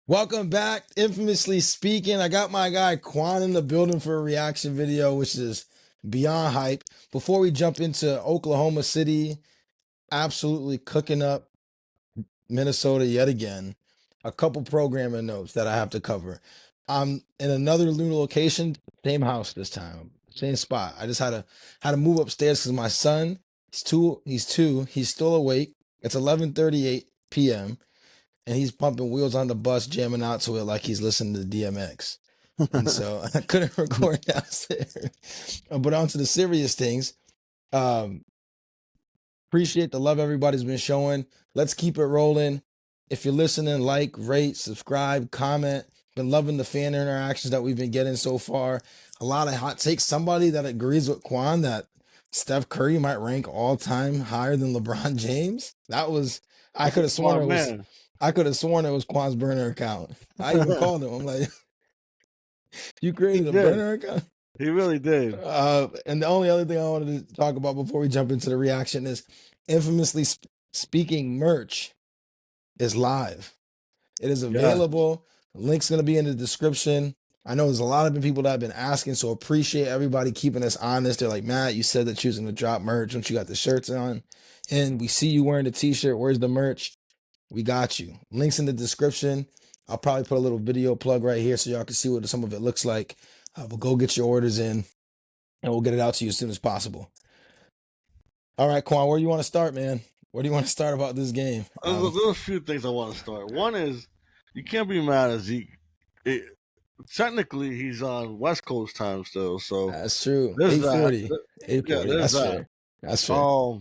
Welcome back, Infamously Speaking. I got my guy Quan in the building for a reaction video, which is beyond hype. Before we jump into Oklahoma City, absolutely cooking up Minnesota yet again, a couple programming notes that I have to cover. I'm in another new location, same house this time, same spot. I just had to move upstairs because my son, he's still awake. It's 11:38 p.m. and he's pumping wheels on the bus, jamming out to it like he's listening to DMX. And so I couldn't record downstairs. But on to the serious things. Um, Appreciate the love everybody's been showing. Let's keep it rolling. If you're listening, like, rate, subscribe, comment. Been loving the fan interactions that we've been getting so far. A lot of hot takes. Somebody that agrees with Quan that Steph Curry might rank all time higher than LeBron James. I could have sworn it was. Man. I could have sworn it was Quan's burner account. I even called him. I'm like, you created a burner account? He really did. And the only other thing I wanted to talk about before we jump into the reaction is Infamously Speaking merch is live. It is available. Link's going to be in the description. I know there's a lot of people that have been asking, so appreciate everybody keeping us honest. They're like, Matt, you said that you was going to drop merch once you got the shirts on. And we see you wearing the t-shirt. Where's the merch? We got you. Links in the description. I'll probably put a little video plug right here so y'all can see what some of it looks like. But go get your orders in, and we'll get it out to you as soon as possible. All right, Quan, where do you want to start, man? Where do you want to start about this game? There's a few things I want to start. One is you can't be mad at Zeke. Technically, he's on West Coast time still, so that's true. There's 8:40. that. 8:40. That's fair. That's fair.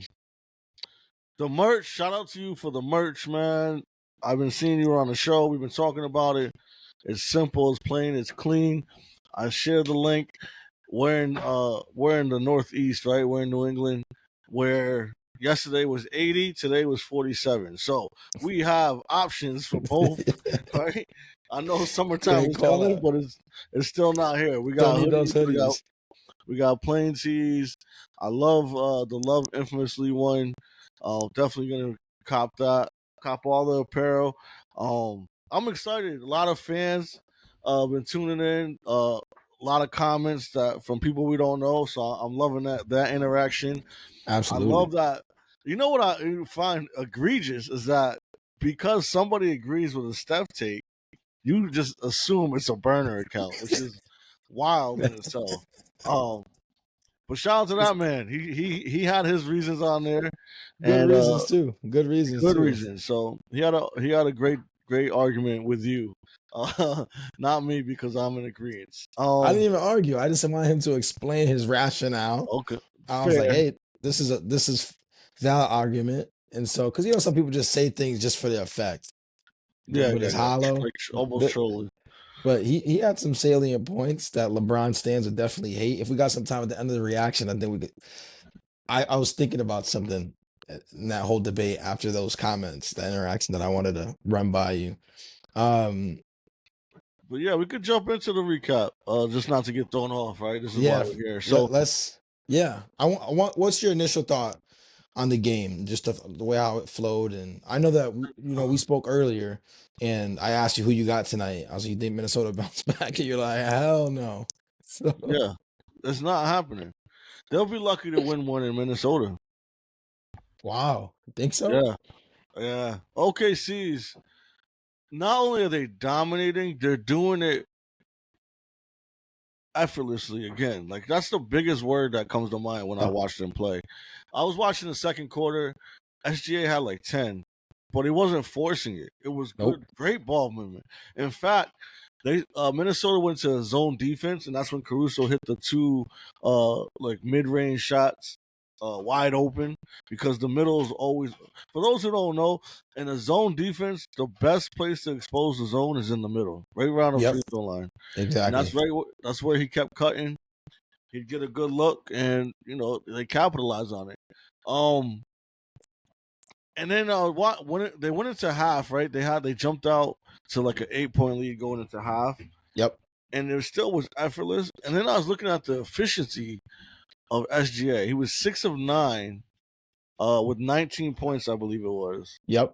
The merch. Shout out to you for the merch, man. I've been seeing you on the show. We've been talking about it. It's simple. It's plain. It's clean. I shared the link. We're in the Northeast, right? We're in New England, where yesterday was 80, today was 47. So we have options for both, right? I know summertime is coming, but it's still not here. We got hoodies, we got plain tees. I love the Love Infamously one. Definitely gonna cop that. Cop all the apparel. I'm excited. A lot of fans been tuning in. A lot of comments from people we don't know, so I'm loving that interaction. Absolutely, I love that. You know what I find egregious is that because somebody agrees with a Steph take, you just assume it's a burner account, which is wild in itself. But shout out to that man. He had his reasons on there. Good reasons too. Good reasons. Good reasons. So he had a great argument with you. Not me because I'm in agreement. I didn't even argue. I just wanted him to explain his rationale. Okay. I was like, hey, this is valid argument. And so, because some people just say things just for the effect. Yeah, but it's hollow. Almost trolling. But he had some salient points that LeBron stands would definitely hate. If we got some time at the end of the reaction, I think we could. I was thinking about something in that whole debate after those comments, that interaction that I wanted to run by you. But yeah, we could jump into the recap, just not to get thrown off, right? This is why we're here. So let's. Yeah, I want. What's your initial thought on the game? Just the way how it flowed, and I know that we spoke earlier, and I asked you who you got tonight. I was like, you think Minnesota bounced back, and you're like, hell no. So. Yeah, it's not happening. They'll be lucky to win one in Minnesota. Wow, think so? Yeah. OKC's. Not only are they dominating, they're doing it effortlessly again. Like, that's the biggest word that comes to mind when I watch them play. I was watching the second quarter. SGA had like 10, but he wasn't forcing it. It was good, great ball movement. In fact, Minnesota went to zone defense, and that's when Caruso hit the two mid-range shots wide open, because the middle is always, for those who don't know, in a zone defense, the best place to expose the zone is in the middle, right around the free throw line. Exactly. And that's where he kept cutting. He'd get a good look, and they capitalized on it. And then when they went into half, right? They jumped out to like an 8-point lead going into half. Yep. And it still was effortless. And then I was looking at the efficiency of SGA. He was 6 of 9 with 19 points, I believe it was. Yep.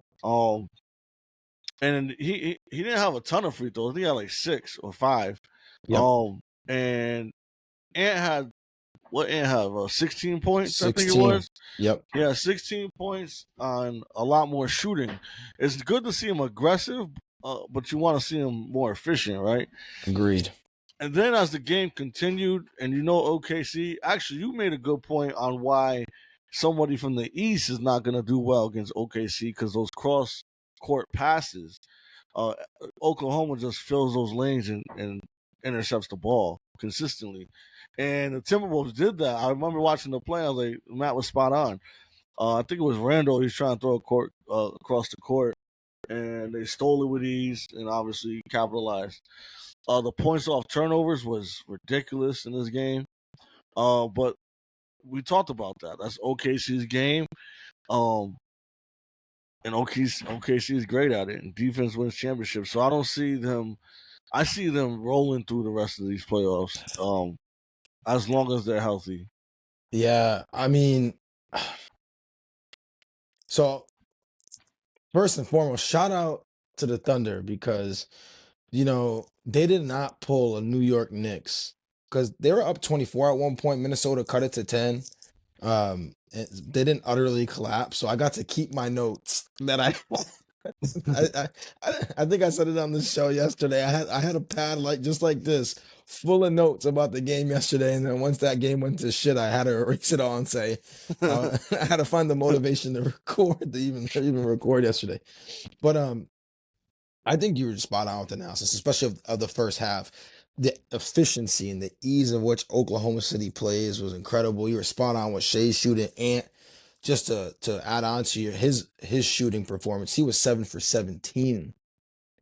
and he didn't have a ton of free throws. I think he had like 6 or 5. Yep. And Ant had what Ant have 16 points, I think it 16. was. Yep. Yeah, 16 points on a lot more shooting. It's good to see him aggressive, but you want to see him more efficient, right? Agreed. And then as the game continued, and OKC, actually, you made a good point on why somebody from the East is not going to do well against OKC because those cross court passes, uh, Oklahoma just fills those lanes and intercepts the ball consistently. And the Timberwolves did that. I remember watching the play. I was like, Matt was spot on. I think it was Randall. He's trying to throw a court across the court, and they stole it with ease and obviously capitalized. The points off turnovers was ridiculous in this game. But we talked about that. That's OKC's game. And OKC is great at it, and defense wins championships. So I don't see them. I see them rolling through the rest of these playoffs. As long as they're healthy. Yeah, I mean, so first and foremost, shout out to the Thunder because they did not pull a New York Knicks because they were up 24 at one point. Minnesota cut it to 10. They didn't utterly collapse, so I got to keep my notes that I I think I said it on the show yesterday. I had a pad just like this, full of notes about the game yesterday, and then once that game went to shit, I had to erase it all and say I had to find the motivation to record to even record yesterday. But I think you were spot on with the analysis, especially of the first half. The efficiency and the ease of which Oklahoma City plays was incredible. You were spot on with Shai's shooting, and just to add on to his shooting performance, he was 7 for 17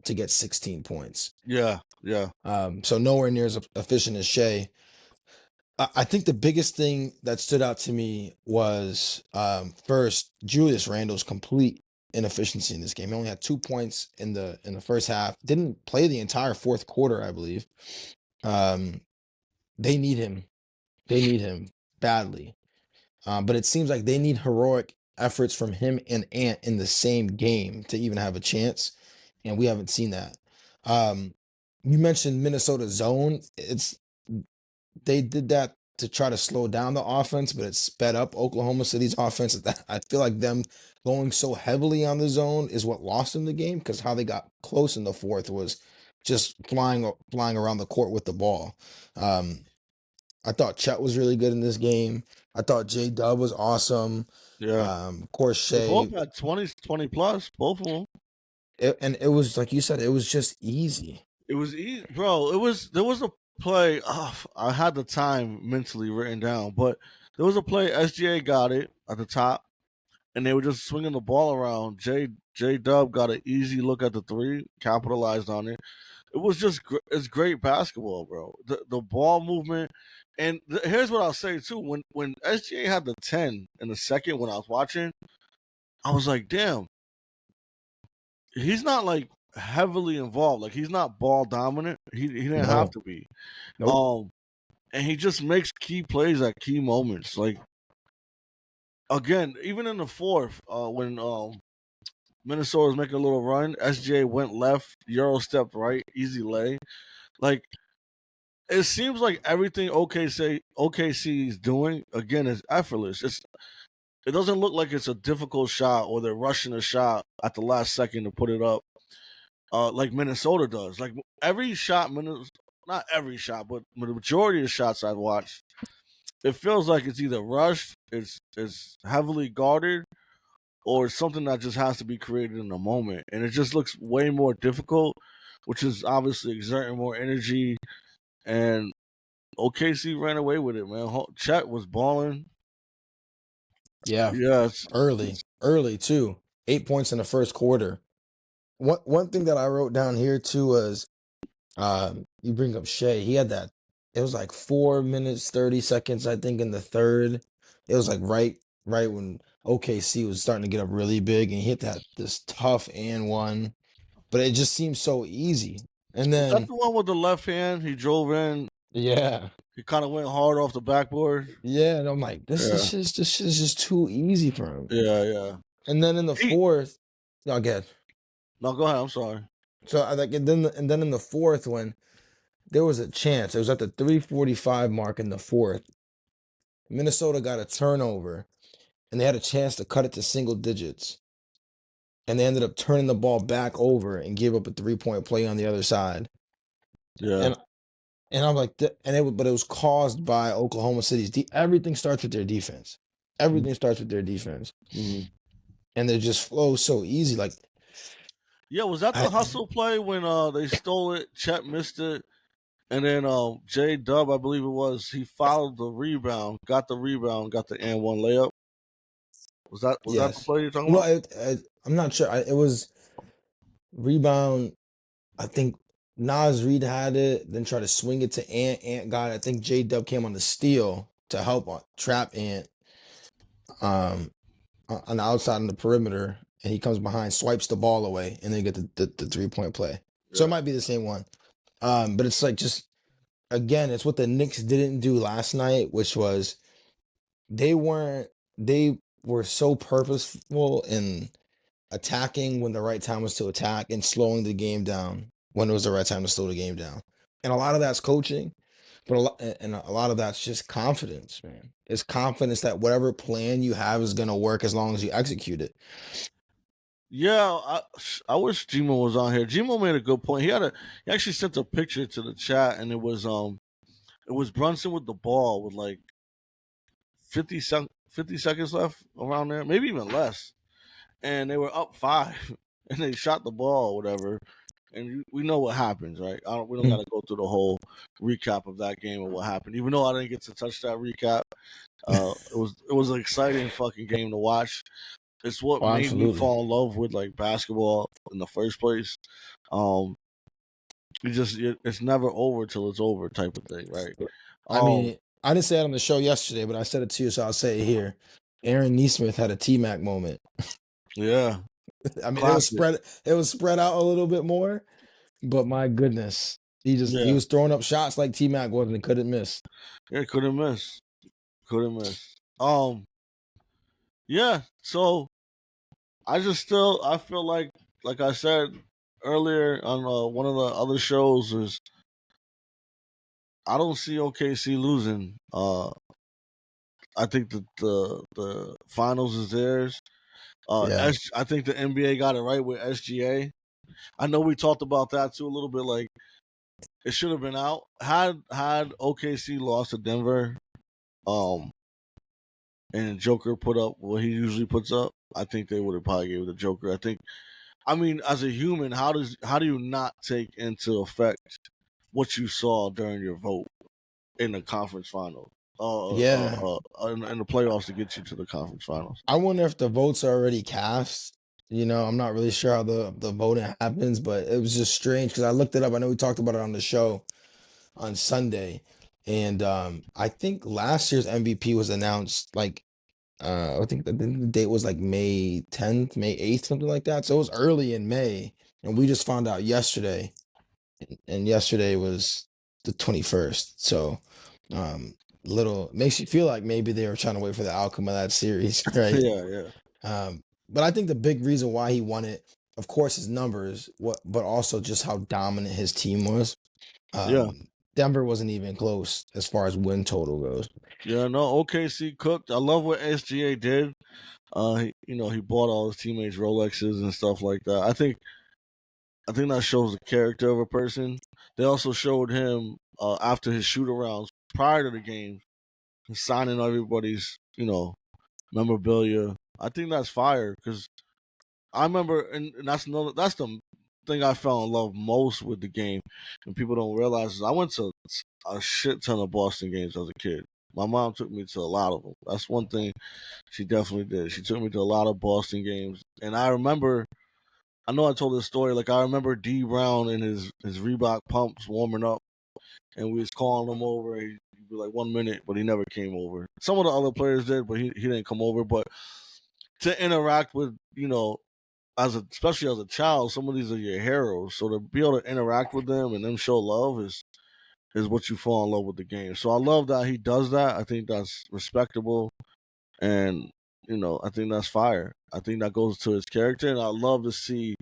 to get 16 points. Yeah. So nowhere near as efficient as Shai. I think the biggest thing that stood out to me was first Julius Randle's complete inefficiency in this game. He only had 2 points in the first half. Didn't play the entire fourth quarter, I believe. They need him. They need him badly. But it seems like they need heroic efforts from him and Ant in the same game to even have a chance, and we haven't seen that. You mentioned Minnesota zone. They did that to try to slow down the offense, but it sped up Oklahoma City's offense. I feel like them going so heavily on the zone is what lost them the game, because how they got close in the fourth was just flying around the court with the ball. I thought Chet was really good in this game. I thought J Dub was awesome. Yeah. Of course, They Shai. both had 20 plus, both of them. And it was like you said, it was just easy. It was easy, bro. There was a play. I had the time mentally written down, but there was a play. SGA got it at the top, and they were just swinging the ball around. J Dub got an easy look at the three, capitalized on it. It was just it's great basketball, bro. The ball movement, and here's what I'll say too. When SGA had the 10 in the second, when I was watching, I was like, damn, he's not like heavily involved. Like he's not ball dominant. He didn't have to be. Nope. And he just makes key plays at key moments. Like again, even in the fourth, when Minnesota was making a little run, SGA went left, Euro stepped right, easy lay. Like it seems like everything OKC is doing again is effortless. It doesn't look like it's a difficult shot or they're rushing a shot at the last second to put it up, like Minnesota does. Like every shot, not every shot, but the majority of the shots I've watched, it feels like it's either rushed, it's heavily guarded, or something that just has to be created in a moment, and it just looks way more difficult, which is obviously exerting more energy. And OKC ran away with it, man. Chet was balling. Yeah. Yeah, Early too. 8 points in the first quarter. One thing that I wrote down here too was you bring up Shai. He had that. It was like 4 minutes 30 seconds, I think, in the third. It was like right when OKC was starting to get up really big, and he hit this tough and one, but it just seemed so easy. And was that then the one with the left hand? He drove in. yeah, He kind of went hard off the backboard. and I'm like, this Yeah, shit is just too easy for him. yeah. And then in the He fourth, no, again. No, go ahead. I'm sorry. So I like, and then in the fourth, when there was a chance, it was at the 3:45 mark in the fourth. Minnesota got a turnover, and they had a chance to cut it to single digits, and they ended up turning the ball back over and gave up a 3-point play on the other side. Yeah. And I'm like, but it was caused by Oklahoma City's. Everything starts with their defense. Everything starts with their defense, Mm-hmm. and they just flow so easy. Like, Yeah, was that the I, hustle play when they stole it? Chet missed it, and then J Dub, I believe it was, he fouled the rebound, got the and one layup. Was that the yes. play you're talking Well, about? I'm not sure. It was rebound. I think Nas Reed had it, then tried to swing it to Ant. Ant got it. I think J Dub came on the steal to help trap Ant um, on the outside on the perimeter, and he comes behind, swipes the ball away, and then you get the 3-point play. So it Yeah. might be the same one. But it's like, just again, it's what the Knicks didn't do last night, which was they weren't they were so purposeful in attacking when the right time was to attack and slowing the game down when it was the right time to slow the game down. And a lot of that's coaching, but a lot of that's just confidence, man. It's confidence that whatever plan you have is gonna work as long as you execute it. Yeah, I wish Gmo was on here. Gmo made a good point. He actually sent a picture to the chat, and it was Brunson with the ball with like 50 seconds left around there, maybe even less, and they were up 5, and they shot the ball or whatever. And we know what happens, right? We don't got to go through the whole recap of that game or what happened. Even though I didn't get to touch that recap, it was an exciting fucking game to watch. It's what Oh, made me absolutely. fall in love with like basketball in the first place. Um, it's never over till it's over type of thing, right? I Um, mean, I didn't say it on the show yesterday, but I said it to you, so I'll say it here. Aaron Neesmith had a T-Mac moment. yeah, I mean, classic. it was spread out a little bit more, but my goodness, he Yeah, was throwing up shots like T-Mac was and couldn't miss. yeah, couldn't miss. Yeah. So I feel like I said earlier on one of the other shows is I don't see OKC losing. I think the finals is theirs. Yeah. I think the NBA got it right with SGA. I know we talked about that too a little bit. Like it should have been out had OKC lost to Denver, um, and Joker put up what he usually puts up. I think they would have probably gave it to Joker. I mean, as a human, how do you not take into effect what you saw during your vote in the conference final? Yeah. In the playoffs to get you to the conference finals. I wonder if the votes are already cast. I'm not really sure how the voting happens, but it was just strange because I looked it up. I know we talked about it on the show on Sunday. And I think last year's MVP was announced like I think the date was like May 10th, May 8th, something like that. So it was early in May, and we just found out yesterday. And yesterday was the 21st. So little makes you feel like maybe they were trying to wait for the outcome of that series, right? Yeah, yeah, But I think the big reason why he won it, of course, his numbers, but also just how dominant his team was. yeah, Denver wasn't even close as far as win total goes. yeah. No, OKC cooked. I love what SGA did. He bought all his teammates Rolexes and stuff like that. I think that shows the character of a person. They also showed him after his shoot arounds prior to the game, signing everybody's memorabilia. I think that's fire because I remember, and that's the thing I fell in love most with the game, and people don't realize is I went to a shit ton of Boston games as a kid. My mom took me to a lot of them. That's one thing she definitely did. She took me to a lot of Boston games, and I remember. I know I told this story. Like I remember D Brown in his Reebok pumps warming up, and we was calling him over. He'd be like 1 minute, but he never came over. Some of the other players did, but he didn't come over. But to interact with especially as a child, some of these are your heroes. So to be able to interact with them and them show love is what you fall in love with the game. So I love that he does that. I think that's respectable, and I think that's fire. I think that goes to his character, and I love to see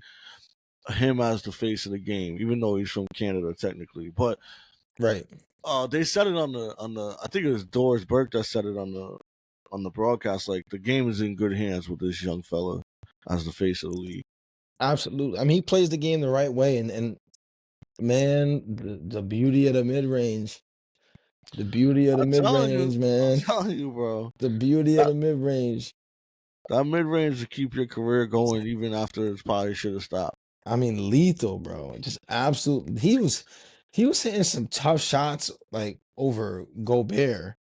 him as the face of the game, even though he's from Canada technically. But Right. they said it on the I think it was Doris Burke that said it on the broadcast. Like the game is in good hands with this young fella as the face of the league. Absolutely. I mean, he plays the game the right way, and man, the beauty of the mid range, the beauty of the mid range, I'm man, telling you, bro. the beauty of the mid range. That mid range to keep your career going even after it probably should have stopped. I mean, lethal, bro. Just absolute. He was hitting some tough shots like over Gobert,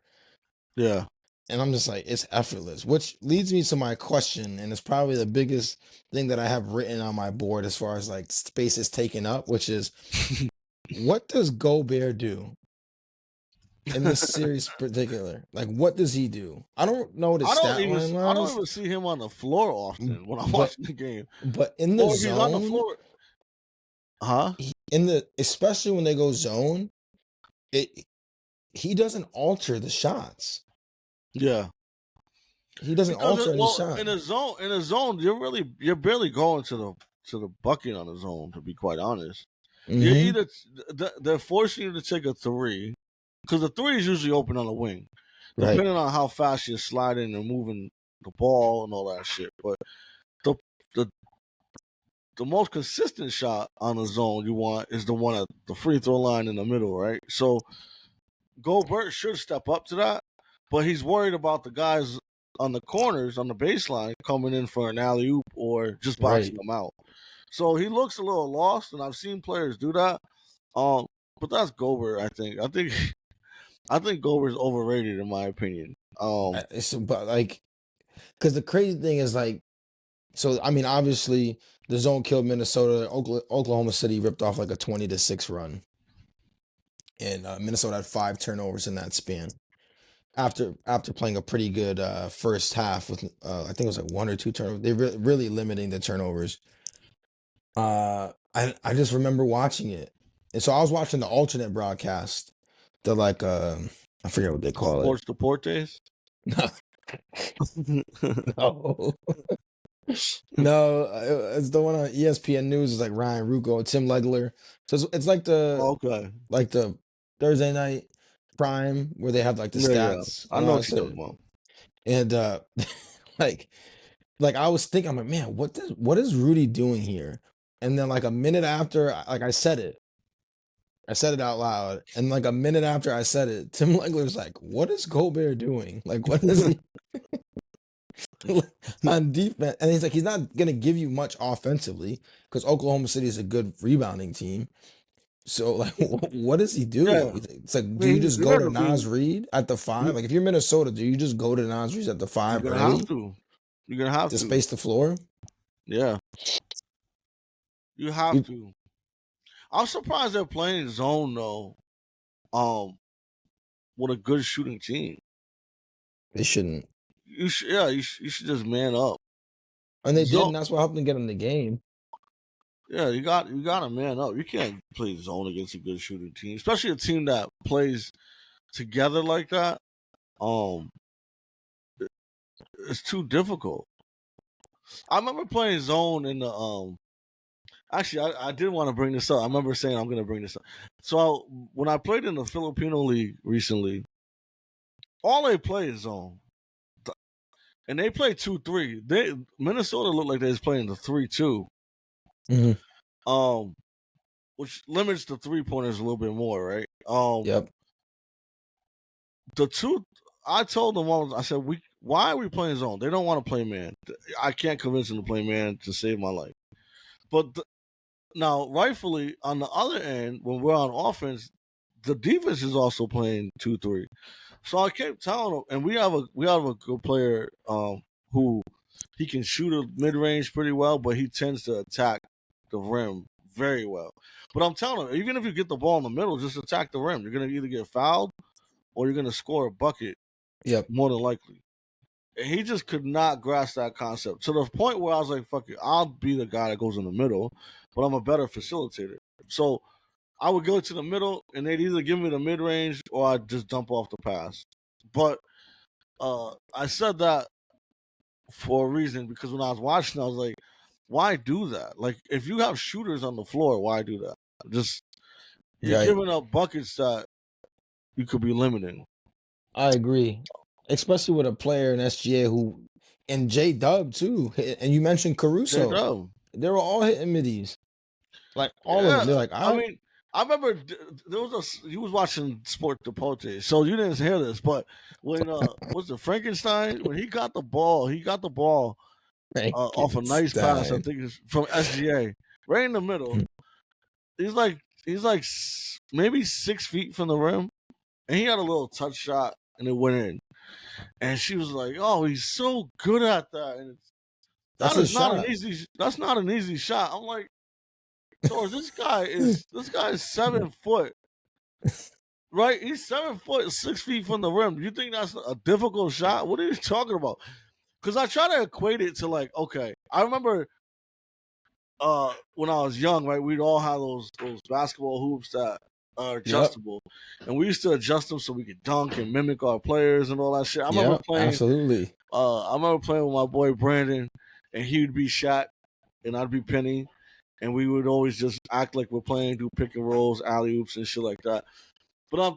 Yeah. and I'm just like, it's effortless. Which leads me to my question, and it's probably the biggest thing that I have written on my board as far as like spaces taken up, which is, what does Gobert do in this series in particular? Like, what does he do? I don't know what his stat line I don't was, even see him on the floor often when I'm but watching the game. in the Or if he's on the zone, floor, huh? especially when they go zone, it he doesn't alter the shots. Yeah. He doesn't alter any shot. in a zone, you're barely going to the bucket on the zone. To be quite honest, you're Mhm. either they're forcing you to take a three because the three is usually open on the wing, Right. depending on how fast you're sliding and moving the ball and all that shit. But the the the most consistent shot on the zone you want is the one at the free throw line in the middle, right? So Gobert should step up to that, but he's worried about the guys on the corners on the baseline coming in for an alley oop or just boxing Right. them out. So he looks a little lost, and I've seen players do that. But that's Gobert. I think Gobert's overrated in my opinion. But like, because the crazy thing is like, so I mean, obviously the zone killed Minnesota. Oklahoma City ripped off like a 20-6 run, and Minnesota had 5 turnovers in that span. After playing a pretty good first half with I think it was like 1 or 2 turnovers, they really limiting the turnovers. I just remember watching it, and so I was watching the alternate broadcast, the like I forget what they call it. Sports Deportes. No, no, it's the one on ESPN News. It's like Ryan Rucco, Tim Legler. So it's like Okay. the Thursday night prime where they have like the Yeah. stats I and know all what that you're shit. talking about. And like I was thinking, I'm like, man, what is Rudy doing here? And then like a minute after, like I said it out loud, and like a minute after I said it, Tim Legler's like, "What is Gobert doing? Like, what is he on defense?" And he's like, he's not gonna give you much offensively because Oklahoma City is a good rebounding team. So like, what does he do? Yeah. It's like, I do you mean, he's just go there to to be. Nas Reed at the 5? Like, if you're Minnesota, do you just go to Nas Reed at the 5 You're gonna have early to. You're gonna have to to. space the floor? Yeah. You have You, to. I'm surprised they're playing zone though. With a good shooting team. they shouldn't, You should just man up. and they did, Zone, and that's what helped them get in the game. yeah, you got to man up. You can't play zone against a good shooting team, especially a team that plays together like that. Um, it's too difficult. I remember playing zone in the Actually, I did want to bring this up. I remember saying I'm going to bring this up. So when I played in the Filipino league recently, all they play is zone, and they play 2-3. Minnesota looked like they was playing the 3-2. Mhm. Which limits the 3-pointers a little bit more, right? Yep. The two, I told them, I said, why are we playing zone? They don't want to play man. I can't convince them to play man to save my life. But now, rightfully, on the other end, when we're on offense, the defense is also playing 2-3. So I kept telling them, and we have a good player who he can shoot a mid range pretty well, but he tends to attack the rim very well. But I'm telling him, even if you get the ball in the middle, just attack the rim. You're gonna either get fouled or you're gonna score a bucket Yep. more than likely. And he just could not grasp that concept to the point where I was like, "Fuck it, I'll be the guy that goes in the middle, but I'm a better facilitator." So I would go to the middle, and they'd either give me the mid range or I'd just dump off the pass. But I said that for a reason because when I was watching, I was like, why do that? Like, if you have shooters on the floor, why do that? Just you're Right. giving up buckets that you could be limiting. I agree. Especially with a player in SGA who and J Dub too. And you mentioned Caruso. J-Dub. They were all hitting middies. Like all of Yeah, them. They're like, I I mean, I remember there was you was watching Sport Deporte, so you didn't hear this, but when was it Frankenstein when he got the ball off a nice pass, I Frankenstein. think it's from SGA, right in the middle. He's like maybe 6 feet from the rim, and he had a little touch shot, and it went in. And she was like, "Oh, he's so good at that." And That's that his is not an shot. easy. That's not an easy shot. I'm like, George, this guy is 7 foot, right? He's 7 foot, 6 feet from the rim. You think that's a difficult shot? What are you talking about? Because I try to equate it to like, okay, I remember when I was young, right? We'd all have those basketball hoops that are Yep. adjustable, and we used to adjust them so we could dunk and mimic our players and all that shit. Yep. Absolutely. I remember playing with my boy Brandon, and he would be Shaq, and I'd be Penny, and we would always just act like we're playing, do pick and rolls, alley oops, and shit like that. But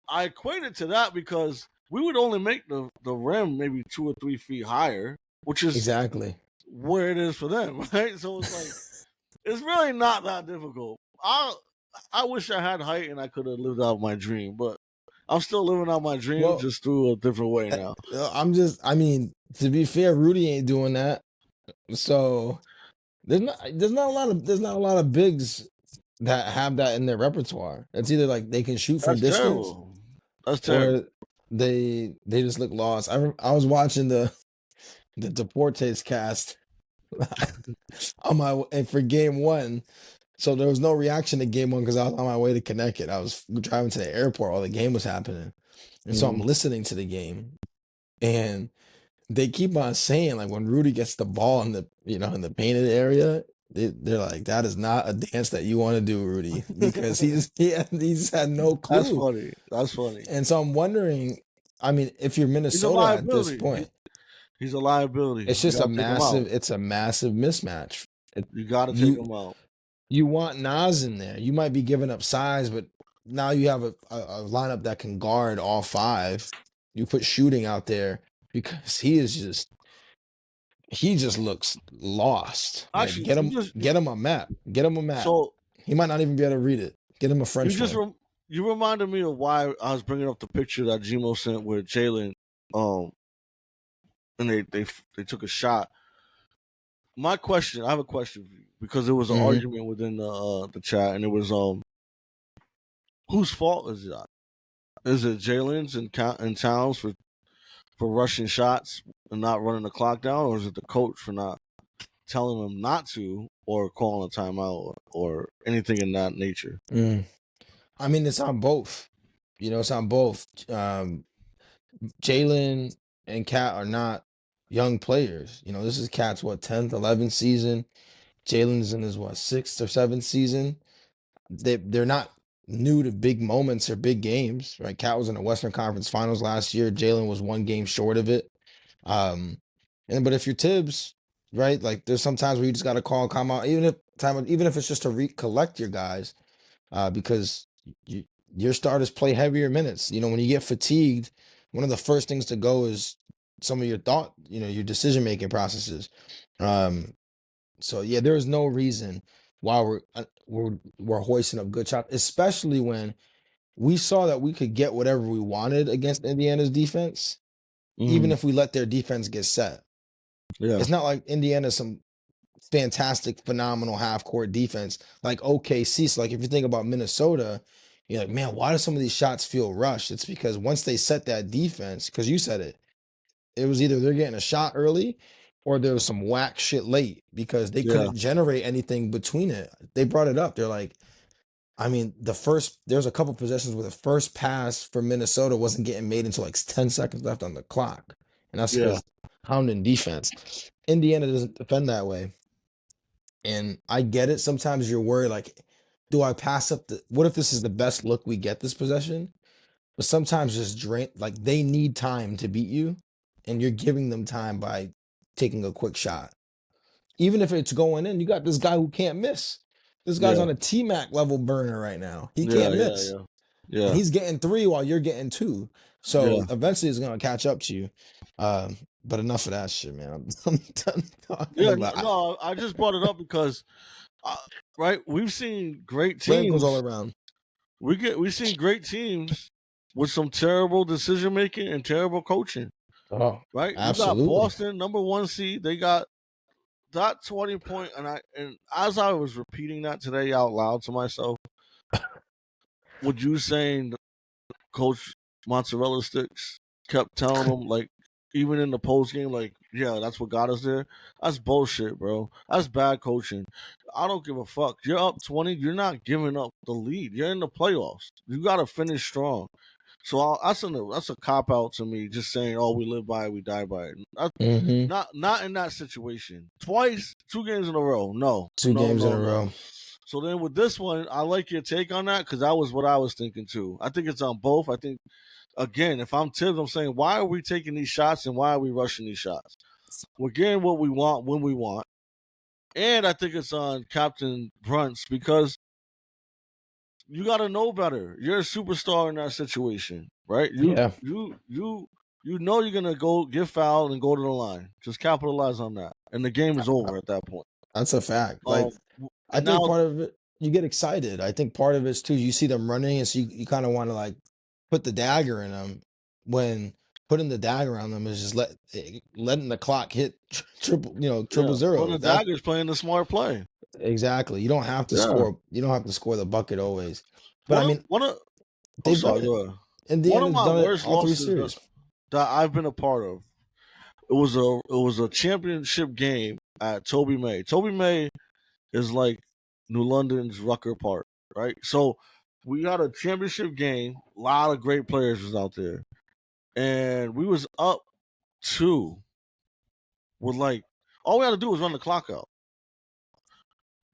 I equate it to that because we would only make the rim maybe 2 or 3 feet higher, which is Exactly. where it is for them, right? So it's like it's really not that difficult. I wish I had height and I could have lived out my dream, but I'm still living out my dream Well, just through a different way now. I mean, to be fair, Rudy ain't doing that. So there's not a lot of bigs that have that in their repertoire. It's either like they can shoot from That's distance terrible. That's terrible. or they just look lost. I was watching the Deportes cast on my and for game one. So there was no reaction to game one because I was on my way to Connecticut. I was driving to the airport while the game was happening. And so I'm Mhm. listening to the game. And they keep on saying like when Rudy gets the ball in the in the painted area, they're like, that is not a dance that you want to do, Rudy, because he just had no That's clue. funny. That's funny. And so I'm wondering, I mean, if you're He's a Minnesota at this liability. point, He's a liability. it's You just gotta take him out. it's a massive mismatch. You gotta take You him out. you want Nas in there. You might be giving up size, but now you have a lineup that can guard all five. You put shooting out there because he just looks lost. Like Actually, get him a map. Get him a map. so He might not even be able to read it. Get him a you French just one. you reminded me of why I was bringing up the picture that Gmo sent with Jalen, and they took a shot. I have a question for you because there was an Hmm. argument within the chat, and it was whose fault is that? Is it Jalen's and Towns for rushing shots and not running the clock down, or is it the coach for not telling them not to, or calling a timeout, or anything in that nature? Mm. I mean, it's on both. It's on both. Jalen and Cat are not young players. This is Cat's what 10th, 11th season. Jalen's in his what 6th or 7th season. They're not new to big moments or big games, right? Cat was in the Western Conference Finals last year. Jalen was one game short of it. But if you're Tibbs, right, like there's some times where you just got to call come out, even if it's just to recollect your guys, because you, your starters play heavier minutes. When you get fatigued, one of the first things to go is some of your thought, your decision making processes. So yeah, there is no reason why we're hoisting up good shots, especially when we saw that we could get whatever we wanted against Indiana's defense, even Mm-hmm. if we let their defense get set. Yeah, It's not like Indiana's some fantastic, phenomenal half court defense like OKC. So like if you think about Minnesota, you're like, man, why do some of these shots feel rushed? It's because once they set that defense, because you said it was either they're getting a shot early or there was some whack shit late because they yeah, couldn't generate anything between it. They brought it up. They're like, I mean, there's a couple possessions where the first pass for Minnesota wasn't getting made until like 10 seconds left on the clock. And that's yeah, because hounding defense. Indiana doesn't defend that way. And I get it. Sometimes you're worried, like, do I pass up what if this is the best look we get this possession? But sometimes just like they need time to beat you, and you're giving them time by taking a quick shot. even if it's going in, you got this guy who can't miss. This guy's Yeah. on a T-Mac level burner right now. He Yeah, can't yeah, miss. yeah. And Yeah. he's getting 3 while you're getting 2. So Yeah. eventually it's gonna catch up to you. But enough of that shit, man. I'm done talking Yeah, about no, I just brought it up because right, we've seen great wrinkles all teams. around. We've seen great teams with some terrible decision making and terrible coaching. Oh, Right? You got absolutely. Boston, number 1 seed. They got that 20 point, and as I was repeating that today out loud to myself, would you saying Coach Mozzarella Sticks kept telling them, like, even in the post game, like, yeah, that's what got us there. That's bullshit, bro. That's bad coaching. I don't give a fuck. You're up 20. You're not giving up the lead. You're in the playoffs. You got to finish strong. So that's a cop out to me. Just saying, oh, we live by it, we die by it. Mm-hmm. Not in that situation. Twice, 2 games in a row. No, 2 no, games in no, a no. row. So then with this one, I like your take on that because that was what I was thinking too. I think it's on both. I think again, if I'm Tibbs, I'm saying why are we taking these shots and why are we rushing these shots? We're getting what we want when we want, and I think it's on Captain Brunts because you got to know better. You're a superstar in that situation, right? Yeah. You know you're gonna go get fouled and go to the line. Just capitalize on that, and the game is over at that point. That's a fact. Like, I And think now, part of it, you get excited. I think part of it is too, you see them running, and so you kind of want to like put the dagger in them. When putting the dagger on them is just letting the clock hit triple yeah, zero. putting the That daggers playing the smart play. exactly. You don't have to Yeah, score. You don't have to score the bucket always. But I one of mean, one of. I'm they've done sorry, it. go ahead. One of Indiana's my done it worst all 3 losses series. that I've been a part of. It was a championship game at Toby May. Toby May is like New London's Rucker Park, right? So we had a championship game. A lot of great players was out there, and we was up 2 with like all we had to do was run the clock out.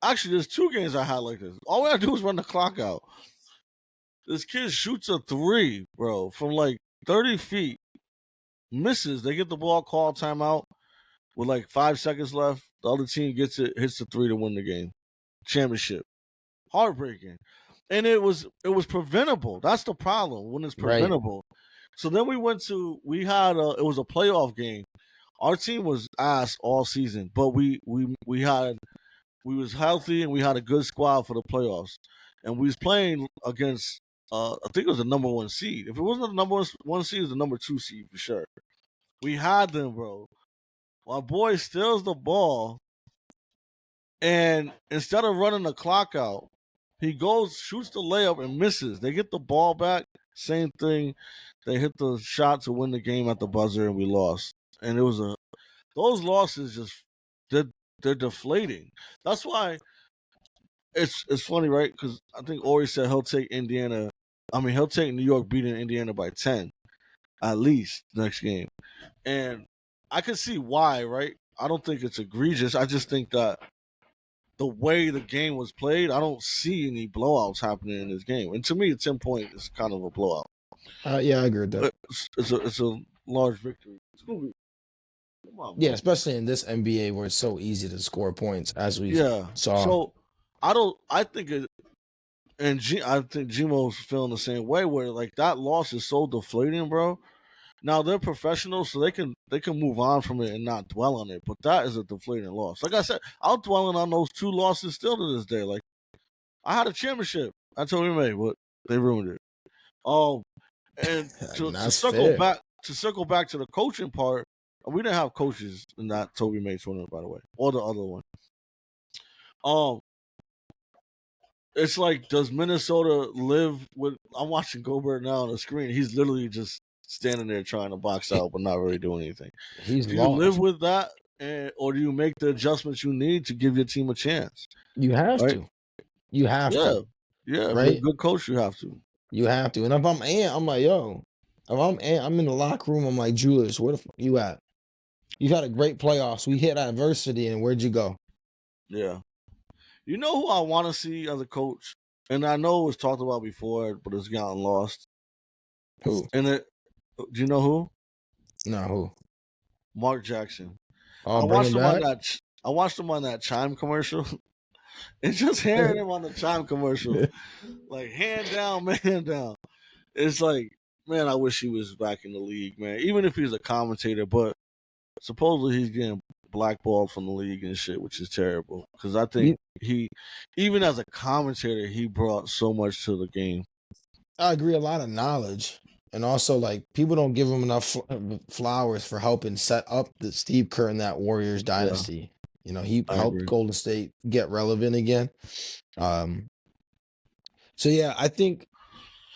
Actually, there's 2 games I had like this. All we had to do was run the clock out. This kid shoots a 3, bro, from like 30 feet, misses. They get the ball, call timeout with like 5 seconds left. The other team gets it, hits the 3 to win the game. Championship. Heartbreaking. And it was preventable. That's the problem when it's Right. preventable. So then we was a playoff game. Our team was ass all season, but we was healthy and we had a good squad for the playoffs. And we was playing against I think it was the number 1 seed. If it wasn't the number 1 seed, it was the number 2 seed for sure. We had them, bro. My boy steals the ball, and instead of running the clock out, he goes, shoots the layup, and misses. They get the ball back. Same thing. They hit the shot to win the game at the buzzer, and we lost. And those losses they're deflating. That's why it's funny, right? Because I think Ori said he'll take Indiana. I mean, he'll take New York beating Indiana by 10 at least next game, and I can see why, right? I don't think it's egregious. I just think that the way the game was played, I don't see any blowouts happening in this game. And to me, a 10 point is kind of a blowout. Yeah, I agree with that. It's a large victory. Scooby, come on, Yeah, bro. especially in this NBA where it's so easy to score points, as we Yeah. saw. So I don't. I think it. And I think Gmo's feeling the same way. Where like that loss is so deflating, bro. Now they're professionals, so they can move on from it and not dwell on it. But that is a deflating loss. Like I said, I'm dwelling on those 2 losses still to this day. Like I had a championship. I told you, mate, but they ruined it. And to, And to that's circle fair. back to the coaching part, we didn't have coaches in that Toby May tournament, by the way, or the other one. It's like, does Minnesota live with? I'm watching Gobert now on the screen. He's literally just standing there trying to box out, but not really doing anything. He's Do you live lost. with that, or do you make the adjustments you need to give your team a chance? You have Right? to. You have Yeah, to. yeah. If you're a Right? good coach, you have to. You have to. And if I'm Ant, I'm like, yo, if I'm Ant, I'm in the locker room. I'm like, Julius, where the fuck you at? You had a great playoffs. We hit adversity, and where'd you go? Yeah. You know who I want to see as a coach, and I know it was talked about before, but it's gotten lost. Who? And do you know who? No, who? Mark Jackson. Oh, bring him back? I watched him on that Chime commercial. It's just hearing him on the Chime commercial, like hand down, man down. It's like, man, I wish he was back in the league, man. Even if he's a commentator, but supposedly he's getting blackballed from the league and shit, which is terrible. Because I think he, even as a commentator, he brought so much to the game. I agree, a lot of knowledge. And also, like, people don't give him enough flowers for helping set up the Steve Kerr and that Warriors dynasty. You know, he I helped agree. Golden State get relevant again. So yeah, I think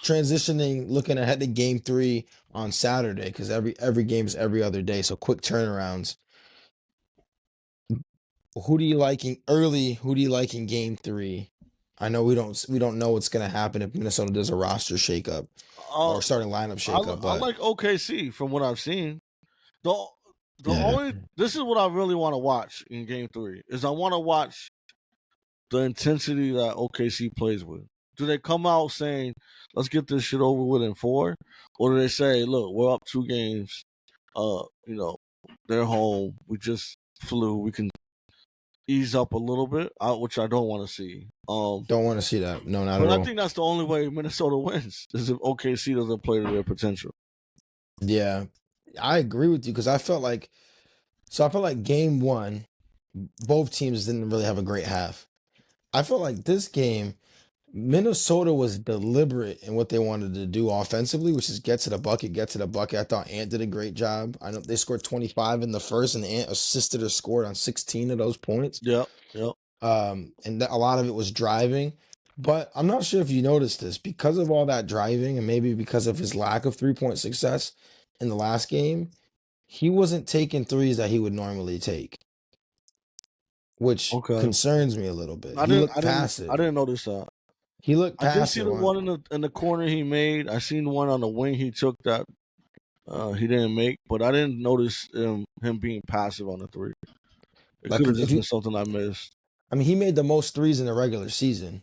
transitioning, looking ahead to Game 3 on Saturday, because every game is every other day, so quick turnarounds. Who do you like in early? Who do you like in Game 3? I know we don't know what's going to happen if Minnesota does a roster shakeup or starting lineup shakeup, I but like OKC from what I've seen. The only this is what I really want to watch in Game 3 is I want to watch the intensity that OKC plays with. Do they come out saying, "Let's get this shit over with in 4," or do they say, "Look, we're up 2 games. You know, they're home. We just flew. We can ease up a little bit," which I don't want to see. don't want to see that. No, not But at I all. think that's the only way Minnesota wins is if OKC doesn't play to their potential. Yeah, I agree with you because I felt like Game 1, both teams didn't really have a great half. I felt like this game, Minnesota was deliberate in what they wanted to do offensively, which is get to the bucket, get to the bucket. I thought Ant did a great job. I know they scored 25 in the first, and Ant assisted or scored on 16 of those points. Yep. And a lot of it was driving. But I'm not sure if you noticed this, because of all that driving, and maybe because of his lack of 3-point success in the last game, he wasn't taking threes that he would normally take, which Okay. concerns me a little bit. I He didn't. looked I didn't. I passive. didn't notice that. He looked I did see passive the on. one in the corner he made. I seen one on the wing he took that he didn't make, but I didn't notice him being passive on the 3. It Like could have if just you, been something I missed. I mean, he made the most threes in the regular season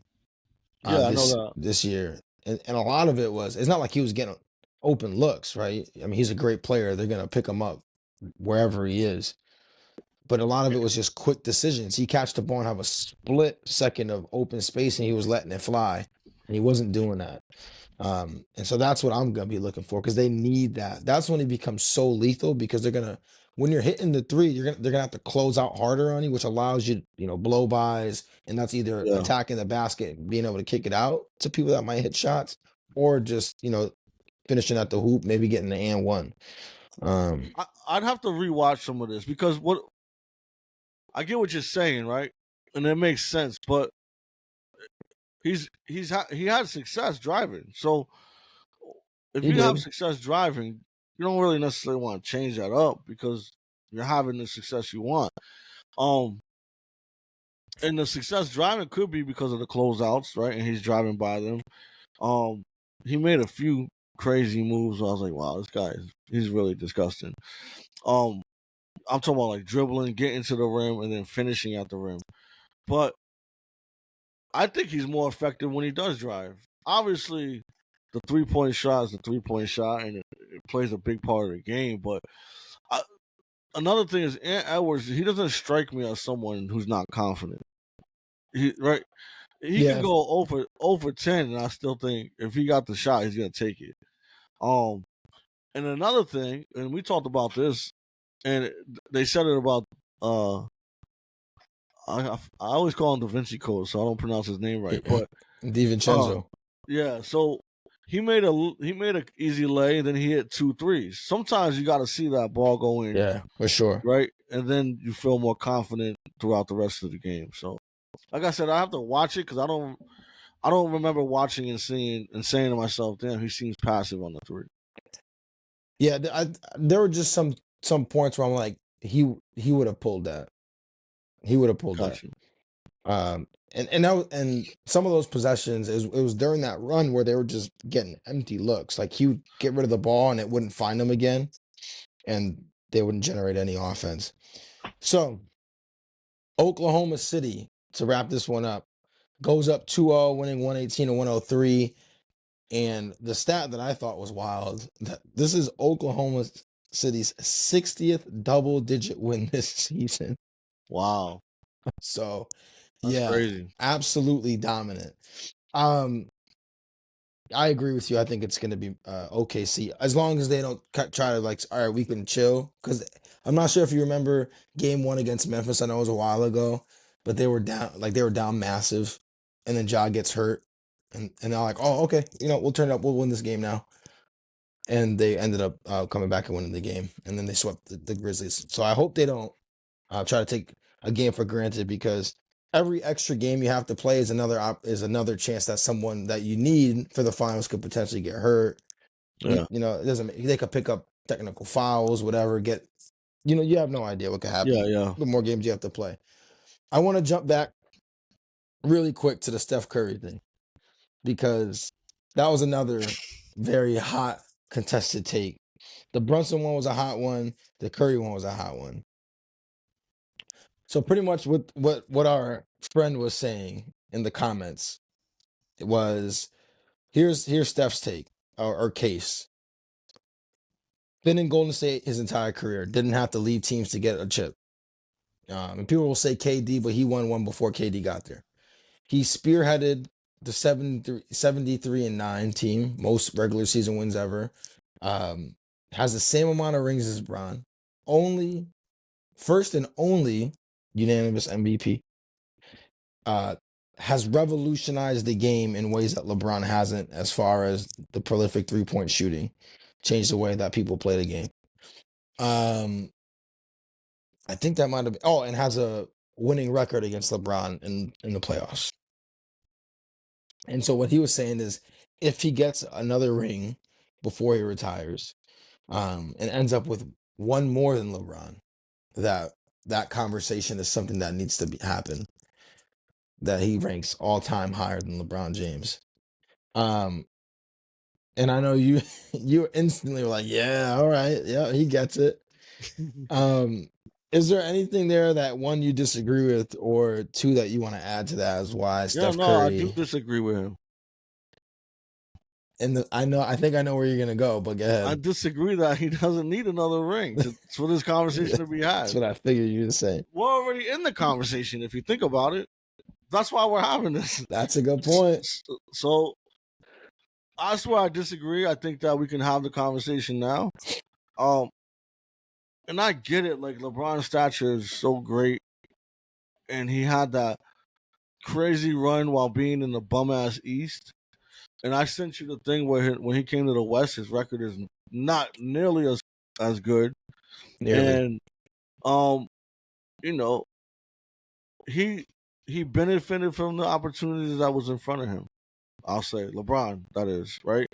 Yeah, I know this that. this year, and a lot of it was. It's not like he was getting open looks, right? I mean, he's a great player. They're gonna pick him up wherever he is. But a lot of it was just quick decisions. He catched the ball and have a split second of open space, and he was letting it fly, and he wasn't doing that. And so that's what I'm gonna be looking for because they need that. That's when he becomes so lethal because when you're hitting the 3, they're gonna have to close out harder on you, which allows you, blow bys, and that's either Yeah. attacking the basket, and being able to kick it out to people that might hit shots, or just finishing at the hoop, maybe getting the and one. I'd have to rewatch some of this because what I get what you're saying, right? And it makes sense, but he had success driving. So if He you have did. success driving, you don't really necessarily want to change that up because you're having the success you want. And the success driving could be because of the closeouts, right? And he's driving by them. He made a few crazy moves. I was like, wow, this guy he's really disgusting. I'm talking about like dribbling, getting to the rim, and then finishing at the rim. But I think he's more effective when he does drive. Obviously, the 3-point shot is the 3-point shot, and it plays a big part of the game. But another thing is, Ant Edwards, he doesn't strike me as someone who's not confident. He could Yeah. go over 10, and I still think if he got the shot, he's gonna take it. And another thing, and we talked about this, and they said it about I always call him Da Vinci Code, so I don't pronounce his name right. But DiVincenzo. yeah, so he made a easy lay, and then he hit 2 threes. Sometimes you got to see that ball go in, Yeah, for sure. right, and then you feel more confident throughout the rest of the game. So, like I said, I have to watch it because I don't remember watching and seeing and saying to myself, "Damn, he seems passive on the 3." Yeah, there were just some points where I'm like, he would have pulled that. He would have pulled that. Gotcha. And some of those possessions, it was during that run where they were just getting empty looks. Like he would get rid of the ball and it wouldn't find them again, and they wouldn't generate any offense. So Oklahoma City, to wrap this one up, goes up 2-0, winning 118 to 103. And the stat that I thought was wild, that this is Oklahoma City's 60th double-digit win this season. Wow. So, That's yeah, crazy. absolutely dominant. I agree with you. I think it's going to be OKC as long as they don't try to like. All right, we can chill because I'm not sure if you remember Game 1 against Memphis. I know it was a while ago, but they were down massive, and then Ja gets hurt, and they're like, oh, okay, we'll turn it up. We'll win this game now, and they ended up coming back and winning the game, and then they swept the Grizzlies. So I hope they don't try to take a game for granted because every extra game you have to play is another chance that someone that you need for the finals could potentially get hurt. Yeah. It doesn't. They could pick up technical fouls, whatever. You have no idea what could happen. Yeah. The more games you have to play. I want to jump back really quick to the Steph Curry thing because that was another very hot contested take. The Brunson one was a hot one. The Curry one was a hot one. So pretty much what our friend was saying in the comments was here's Steph's take or case. Been in Golden State his entire career, didn't have to leave teams to get a chip. And people will say KD, but he won one before KD got there. He spearheaded the 73-9 team, most regular season wins ever. Has the same amount of rings as Bron. First and only unanimous MVP. Has revolutionized the game in ways that LeBron hasn't, as far as the prolific 3-point shooting, changed the way that people play the game. I think that might have been. Oh, and has a winning record against LeBron in the playoffs. And so what he was saying is, if he gets another ring before he retires, and ends up with one more than LeBron, that conversation is something that needs to happen. That he ranks all time higher than LeBron James. And I know you instantly were like, yeah, all right, yeah, he gets it. Is there anything there that one you disagree with, or two that you want to add to that as why Steph I do Curry? disagree with him. And I think I know where you're gonna go, but go I ahead. disagree that he doesn't need another ring for this conversation to be That's had. what I figured you would say. We're already in the conversation if you think about it. That's why we're having this. That's a good point. So that's where I disagree. I think that we can have the conversation now. And I get it. Like LeBron's stature is so great, and he had that crazy run while being in the bum ass East. And I sent you the thing where when he came to the West, his record is not nearly as good. Nearly. And you know, he benefited from the opportunities that was in front of him. I'll say LeBron, that is right,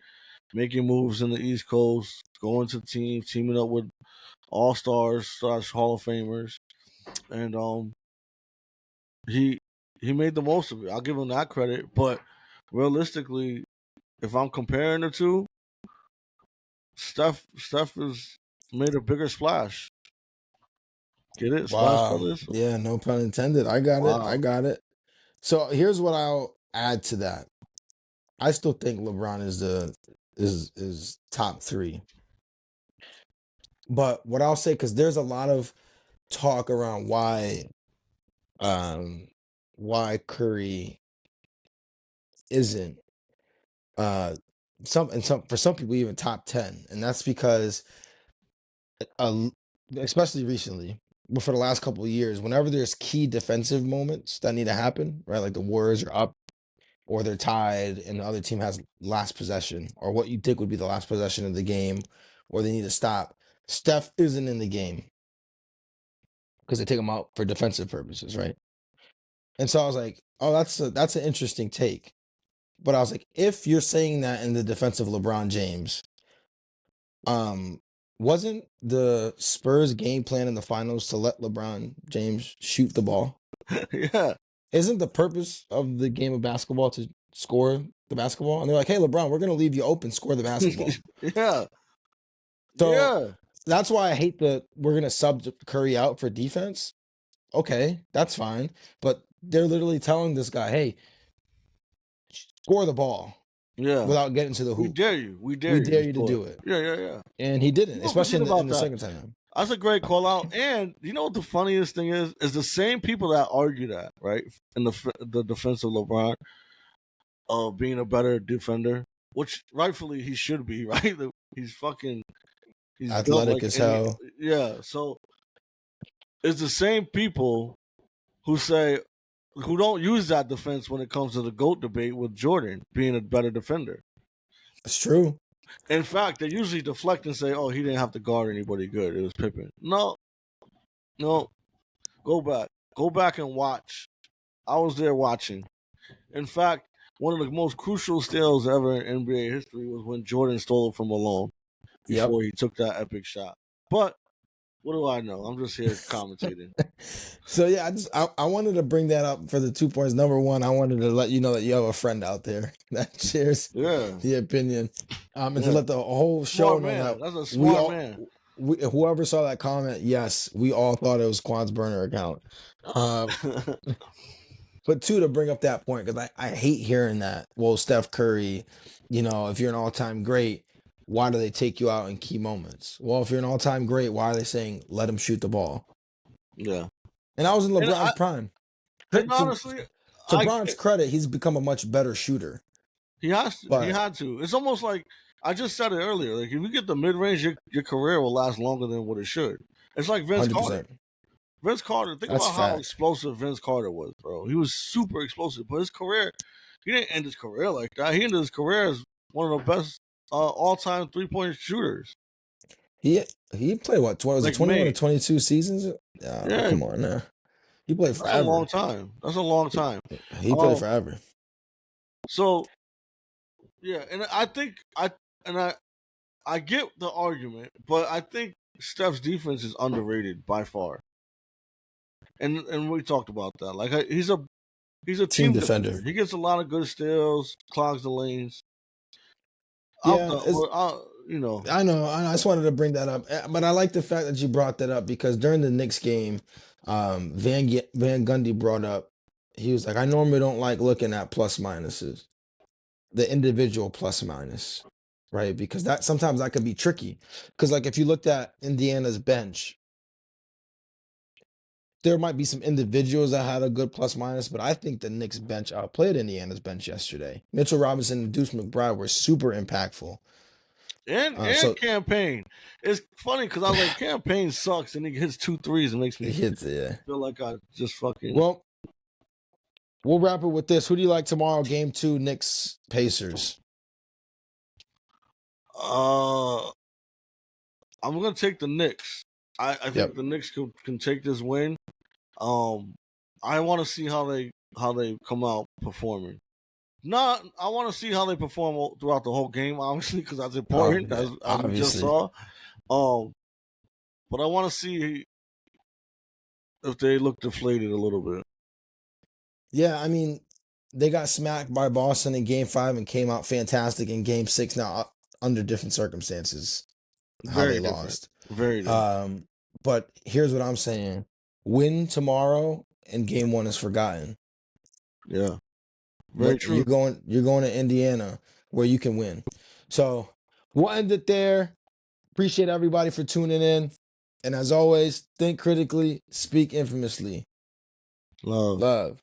making moves in the East Coast, going to teams, teaming up with all stars / Hall of Famers, and he made the most of it. I'll give him that credit. But realistically, if I'm comparing the two, Steph has made a bigger splash. Get it? Splash Wow. Brothers? Yeah, no pun intended. I got it. I Wow. got it. So here's what I'll add to that. I still think LeBron is top 3. But what I'll say, because there's a lot of talk around why Curry isn't for some people even top 10, and that's because uh, especially recently, but for the last couple of years, whenever there's key defensive moments that need to happen, right, like the Warriors are up or they're tied and the other team has last possession, or what you think would be the last possession of the game, or they need to stop, Steph isn't in the game because they take him out for defensive purposes, right? And so I was like, oh, that's an interesting take. But I was like, if you're saying that in the defense of LeBron James, wasn't the Spurs game plan in the finals to let LeBron James shoot the ball? Yeah. Isn't the purpose of the game of basketball to score the basketball? And they're like, hey, LeBron, we're going to leave you open, score the basketball. Yeah. So Yeah. that's why I hate we're going to sub Curry out for defense. Okay, that's fine. But they're literally telling this guy, hey, score the ball Yeah. without getting to the hoop. We dare you. We dare We you dare to you to score it. do it. Yeah. And he didn't, People especially forget in about the that. second time. That's a great call out. And you know what the funniest thing is? Is the same people that argue that, right? In the defense of LeBron of being a better defender, which rightfully he should be, right? He's built Athletic like as any, hell. yeah. So it's the same people who say who don't use that defense when it comes to the GOAT debate with Jordan being a better defender. It's true. In fact, they usually deflect and say, "Oh, he didn't have to guard anybody good. It was Pippen." No, no. Go back and watch. I was there watching. In fact, one of the most crucial steals ever in NBA history was when Jordan stole it from Malone Yep. before he took that epic shot. But what do I know? I'm just here commentating. So yeah, I wanted to bring that up for the 2 points. Number one, I wanted to let you know that you have a friend out there that shares Yeah, the opinion, and to yeah. let the whole show Smart know man. that That's a we smart all, man. whoever saw that comment, yes, we all thought it was Quan's burner account. But two, to bring up that point, because I hate hearing that. Well, Steph Curry, if you're an all-time great, why do they take you out in key moments? Well, if you're an all-time great, why are they saying let him shoot the ball? Yeah. And I was in And LeBron's prime. and To honestly, Bron's credit, he's become a much better shooter. he has to. He But had to. It's almost like I just said it earlier. Like if you get the mid range, your career will last longer than what it should. It's like Vince Carter. 100%. Vince Carter. Think That's about how fact. explosive Vince Carter was, bro. He was super explosive, but his career, he didn't end his career like that. He ended his career as one of the best all-time three-point shooters. He played what? Was it Like 21 or May. 22 seasons? Yeah, Come on now. He played that's a long forever. time. That's a long time. He played forever. So yeah, and I think I get the argument, but I think Steph's defense is underrated by far. And we talked about that. Like he's a Team team defender. defender. He gets a lot of good steals, clogs the lanes. Yeah, I know. I just wanted to bring that up, but I like the fact that you brought that up because during the Knicks game, Van Gundy brought up. He was like, "I normally don't like looking at plus minuses, the individual plus minus, right? Because that sometimes that could be tricky. Because like if you looked at Indiana's bench, there might be some individuals that had a good plus minus, but I think the Knicks bench outplayed Indiana's bench yesterday. Mitchell Robinson and Deuce McBride were super impactful. And So Campaign. It's funny because I was like, Campaign sucks, and he hits 2 threes and makes me feel like I just fucking. Well, we'll wrap it with this. Who do you like tomorrow? Game 2, Knicks Pacers. I'm gonna take the Knicks. I think the Knicks can take this win. I want to see how they come out performing. I want to see how they perform throughout the whole game, obviously, because that's important, as we just saw. But I want to see if they look deflated a little bit. Yeah, I mean, they got smacked by Boston in Game 5 and came out fantastic in Game 6. Now, under different circumstances, how they lost. Very different. But here's what I'm saying: win tomorrow, and Game 1 is forgotten. Yeah. Very true. You're going to Indiana where you can win. So we'll end it there. Appreciate everybody for tuning in. And as always, think critically, speak infamously. Love. Love.